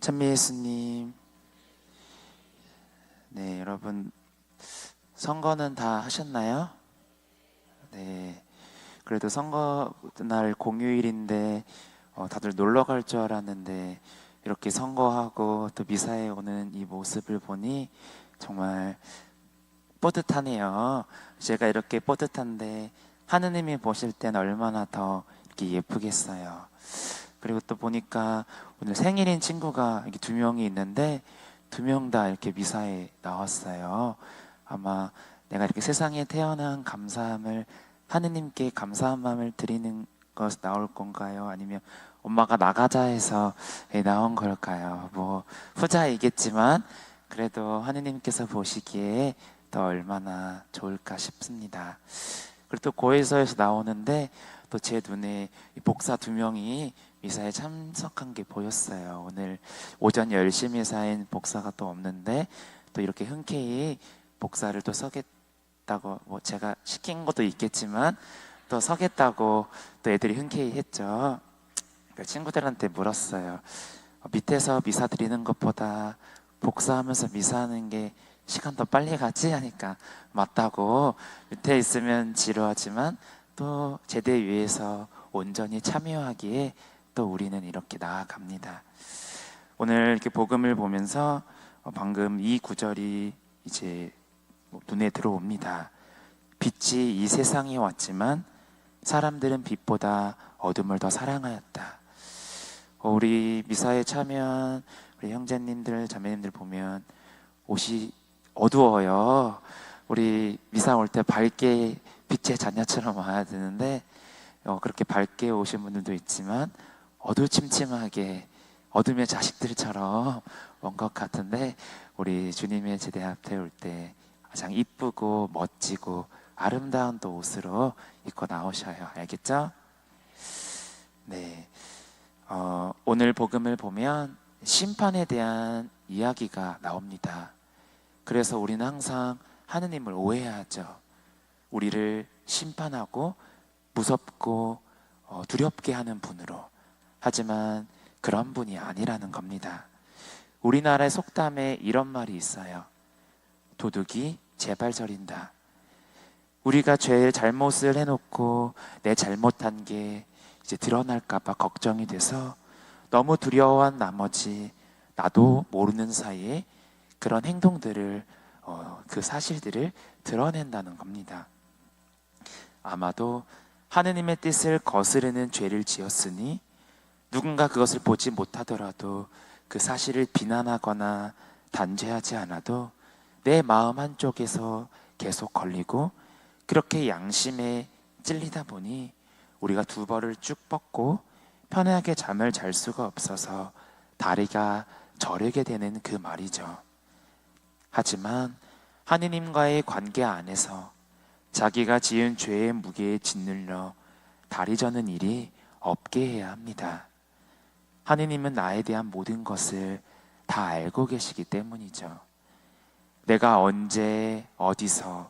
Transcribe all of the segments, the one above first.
찬미 예수님, 네, 여러분, 선거는 다 하셨나요? 네, 그래도 선거 날 공휴일인데, 다들 놀러 갈 줄 알았는데, 이렇게 선거하고 또 미사에 오는 이 모습을 보니 정말 뿌듯하네요. 제가 이렇게 뿌듯한데, 하느님이 보실 땐 얼마나 더 이렇게 예쁘겠어요. 그리고 또 보니까 오늘 생일인 친구가 이렇게 두 명이 있는데, 두 명 다 이렇게 미사에 나왔어요. 아마 내가 이렇게 세상에 태어난 감사함을 하느님께 감사한 마음을 드리는 것 나올 건가요? 아니면 엄마가 나가자 해서 나온 걸까요? 뭐 후자이겠지만 그래도 하느님께서 보시기에 더 얼마나 좋을까 싶습니다. 그리고 또 고해서에서 나오는데 또 제 눈에 이 목사 두 명이 미사에 참석한 게 보였어요. 오늘 오전 10시 미사인 목사가 또 없는데 또 이렇게 흔쾌히 목사를 또 서겠다고, 뭐 제가 시킨 것도 있겠지만 또 서겠다고 또 애들이 흔쾌히 했죠. 그 친구들한테 물었어요. 밑에서 미사 드리는 것보다 복사하면서 미사하는 게 시간 더 빨리 가지? 하니까 맞다고. 밑에 있으면 지루하지만 또 제대 위해서 온전히 참여하기에 또 우리는 이렇게 나아갑니다. 오늘 이렇게 복음을 보면서 방금 이 구절이 이제 눈에 들어옵니다. 빛이 이 세상에 왔지만 사람들은 빛보다 어둠을 더 사랑하였다. 우리 미사에 참여한 우리 형제님들, 자매님들 보면 옷이 어두워요. 우리 미사 올 때 밝게 빛의 자녀처럼 와야 되는데 그렇게 밝게 오신 분들도 있지만 어두침침하게 어둠의 자식들처럼 온 것 같은데 우리 주님의 제대 앞에 올 때 가장 이쁘고 멋지고 아름다운 또 옷으로 입고 나오셔요. 알겠죠? 네. 오늘 복음을 보면 심판에 대한 이야기가 나옵니다. 그래서 우리는 항상 하느님을 오해하죠. 우리를 심판하고 무섭고 두렵게 하는 분으로. 하지만 그런 분이 아니라는 겁니다. 우리나라의 속담에 이런 말이 있어요. 도둑이 제발 저린다. 우리가 죄의 잘못을 해놓고 내 잘못한 게 이제 드러날까봐 걱정이 돼서 너무 두려워한 나머지 나도 모르는 사이에 그런 행동들을 그 사실들을 드러낸다는 겁니다. 아마도 하느님의 뜻을 거스르는 죄를 지었으니 누군가 그것을 보지 못하더라도 그 사실을 비난하거나 단죄하지 않아도 내 마음 한쪽에서 계속 걸리고 그렇게 양심에 찔리다 보니 우리가 두 벌을 쭉 뻗고 편하게 잠을 잘 수가 없어서 다리가 저리게 되는 그 말이죠. 하지만 하느님과의 관계 안에서 자기가 지은 죄의 무게에 짓눌려 다리 저는 일이 없게 해야 합니다. 하느님은 나에 대한 모든 것을 다 알고 계시기 때문이죠. 내가 언제 어디서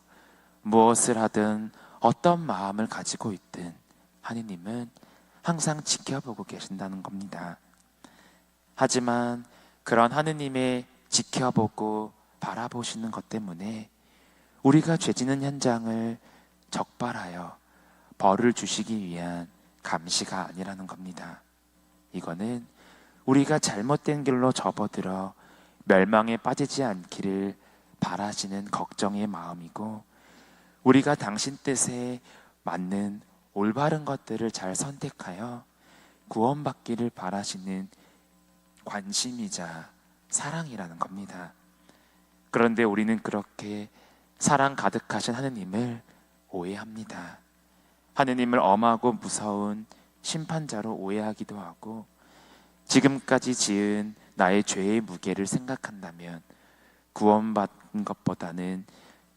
무엇을 하든 어떤 마음을 가지고 있든 하느님은 항상 지켜보고 계신다는 겁니다. 하지만 그런 하느님의 지켜보고 바라보시는 것 때문에 우리가 죄지는 현장을 적발하여 벌을 주시기 위한 감시가 아니라는 겁니다. 이거는 우리가 잘못된 길로 접어들어 멸망에 빠지지 않기를 바라시는 걱정의 마음이고 우리가 당신 뜻에 맞는 올바른 것들을 잘 선택하여 구원받기를 바라시는 관심이자 사랑이라는 겁니다. 그런데 우리는 그렇게 사랑 가득하신 하느님을 오해합니다. 하느님을 엄하고 무서운 심판자로 오해하기도 하고 지금까지 지은 나의 죄의 무게를 생각한다면 구원받은 것보다는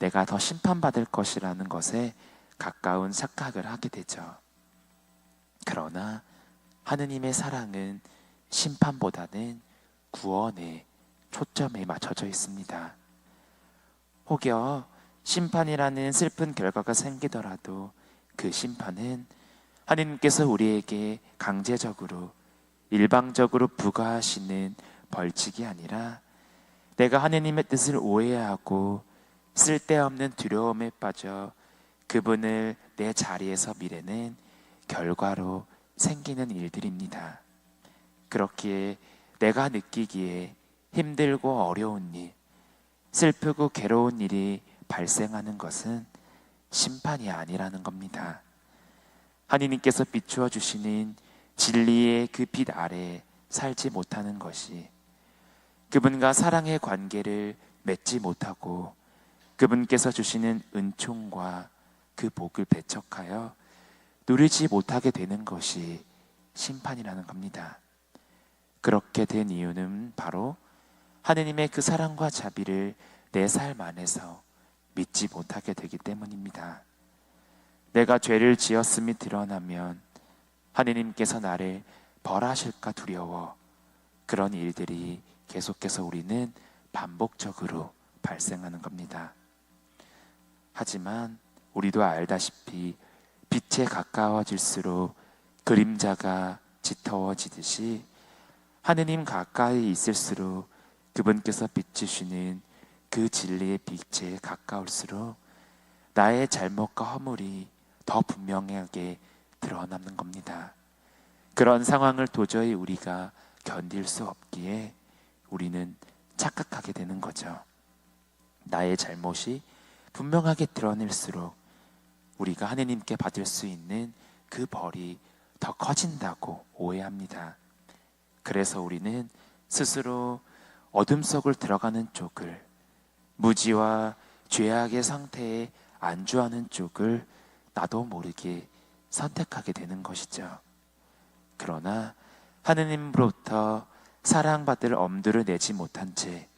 내가 더 심판받을 것이라는 것에 가까운 착각을 하게 되죠. 그러나 하느님의 사랑은 심판보다는 구원에 초점에 맞춰져 있습니다. 혹여 심판이라는 슬픈 결과가 생기더라도 그 심판은 하느님께서 우리에게 강제적으로 일방적으로 부과하시는 벌칙이 아니라 내가 하느님의 뜻을 오해하고 쓸데없는 두려움에 빠져 그분을 내 자리에서 미래는 결과로 생기는 일들입니다. 그렇기에 내가 느끼기에 힘들고 어려운 일, 슬프고 괴로운 일이 발생하는 것은 심판이 아니라는 겁니다. 하느님께서 비추어 주시는 진리의 그 빛 아래 살지 못하는 것이, 그분과 사랑의 관계를 맺지 못하고 그분께서 주시는 은총과 그 복을 배척하여 누리지 못하게 되는 것이 심판이라는 겁니다. 그렇게 된 이유는 바로 하느님의 그 사랑과 자비를 내 삶 안에서 믿지 못하게 되기 때문입니다. 내가 죄를 지었음이 드러나면 하느님께서 나를 벌하실까 두려워 그런 일들이 계속해서 우리는 반복적으로 발생하는 겁니다. 하지만 우리도 알다시피 빛에 가까워질수록 그림자가 짙어지듯이 하느님 가까이 있을수록 그분께서 비추시는 그 진리의 빛에 가까울수록 나의 잘못과 허물이 더 분명하게 드러나는 겁니다. 그런 상황을 도저히 우리가 견딜 수 없기에 우리는 착각하게 되는 거죠. 나의 잘못이 분명하게 드러낼수록 우리가 하느님께 받을 수 있는 그 벌이 더 커진다고 오해합니다. 그래서 우리는 스스로 어둠 속을 들어가는 쪽을, 무지와 죄악의 상태에 안주하는 쪽을 나도 모르게 선택하게 되는 것이죠. 그러나 하느님으로부터 사랑받을 엄두를 내지 못한 채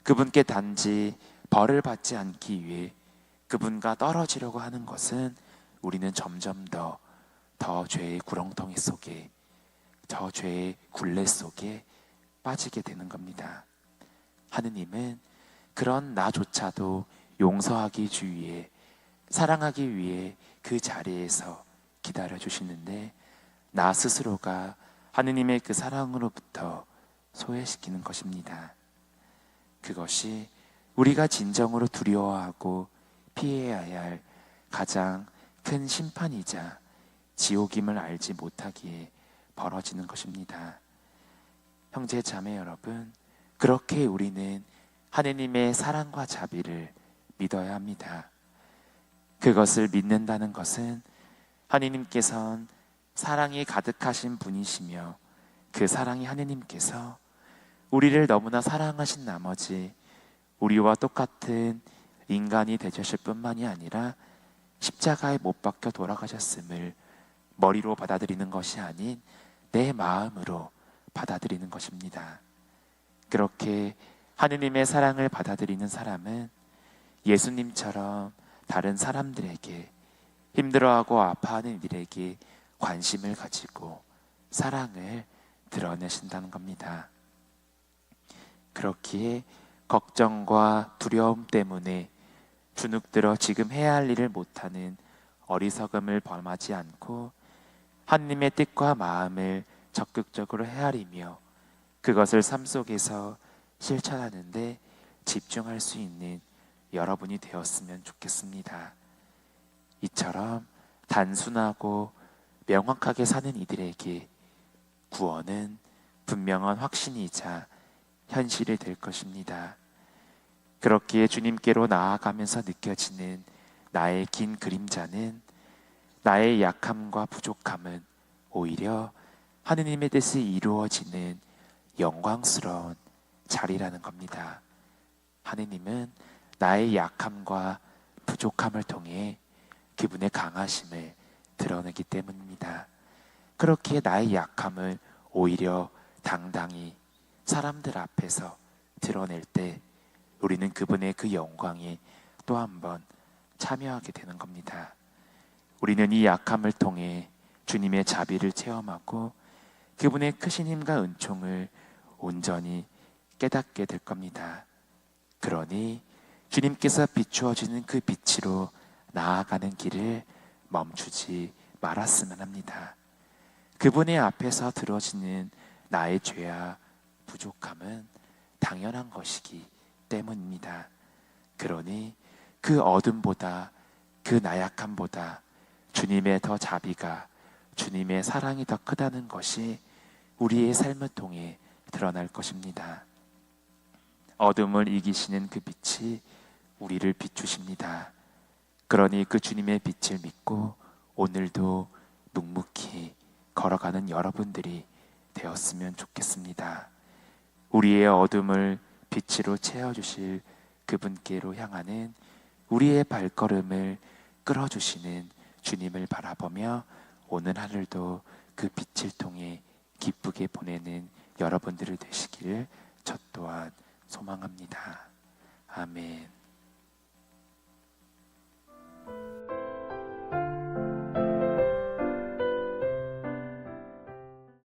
그분께 단지 벌을 받지 않기 위해 그분과 떨어지려고 하는 것은 우리는 점점 더 죄의 구렁텅이 속에, 더 죄의 굴레 속에 빠지게 되는 겁니다. 하느님은 그런 나조차도 용서하기 위해, 사랑하기 위해 그 자리에서 기다려 주시는데 나 스스로가 하느님의 그 사랑으로부터 소외시키는 것입니다. 그것이 우리가 진정으로 두려워하고 피해야 할 가장 큰 심판이자 지옥임을 알지 못하기에 벌어지는 것입니다. 형제 자매 여러분, 그렇게 우리는 하느님의 사랑과 자비를 믿어야 합니다. 그것을 믿는다는 것은 하느님께서는 사랑이 가득하신 분이시며 그 사랑이 하느님께서 우리를 너무나 사랑하신 나머지 우리와 똑같은 인간이 되셨을 뿐만이 아니라 십자가에 못 박혀 돌아가셨음을 머리로 받아들이는 것이 아닌 내 마음으로 받아들이는 것입니다. 그렇게 하느님의 사랑을 받아들이는 사람은 예수님처럼 다른 사람들에게, 힘들어하고 아파하는 이들에게 관심을 가지고 사랑을 드러내신다는 겁니다. 그렇기에 걱정과 두려움 때문에 주눅들어 지금 해야 할 일을 못하는 어리석음을 범하지 않고 하느님의 뜻과 마음을 적극적으로 헤아리며 그것을 삶 속에서 실천하는 데 집중할 수 있는 여러분이 되었으면 좋겠습니다. 이처럼 단순하고 명확하게 사는 이들에게 구원은 분명한 확신이자 현실이 될 것입니다. 그렇기에 주님께로 나아가면서 느껴지는 나의 긴 그림자는, 나의 약함과 부족함은 오히려 하느님의 뜻이 이루어지는 영광스러운 자리라는 겁니다. 하느님은 나의 약함과 부족함을 통해 그분의 강하심을 드러내기 때문입니다. 그렇기에 나의 약함을 오히려 당당히 사람들 앞에서 드러낼 때 우리는 그분의 그 영광에 또 한 번 참여하게 되는 겁니다. 우리는 이 약함을 통해 주님의 자비를 체험하고 그분의 크신 힘과 은총을 온전히 깨닫게 될 겁니다. 그러니 주님께서 비추어주는 그 빛으로 나아가는 길을 멈추지 말았으면 합니다. 그분의 앞에서 들어지는 나의 죄와 부족함은 당연한 것이기 때문입니다. 그러니 그 어둠보다, 그 나약함보다 주님의 더 자비가, 주님의 사랑이 더 크다는 것이 우리의 삶을 통해 드러날 것입니다. 어둠을 이기시는 그 빛이 우리를 비추십니다. 그러니 그 주님의 빛을 믿고 오늘도 묵묵히 걸어가는 여러분들이 되었으면 좋겠습니다. 우리의 어둠을 빛으로 채워주실 그분께로 향하는 우리의 발걸음을 끌어주시는 주님을 바라보며 오늘 하늘도 그 빛을 통해 기쁘게 보내는 여러분들이 되시기를 저 또한 소망합니다. 아멘.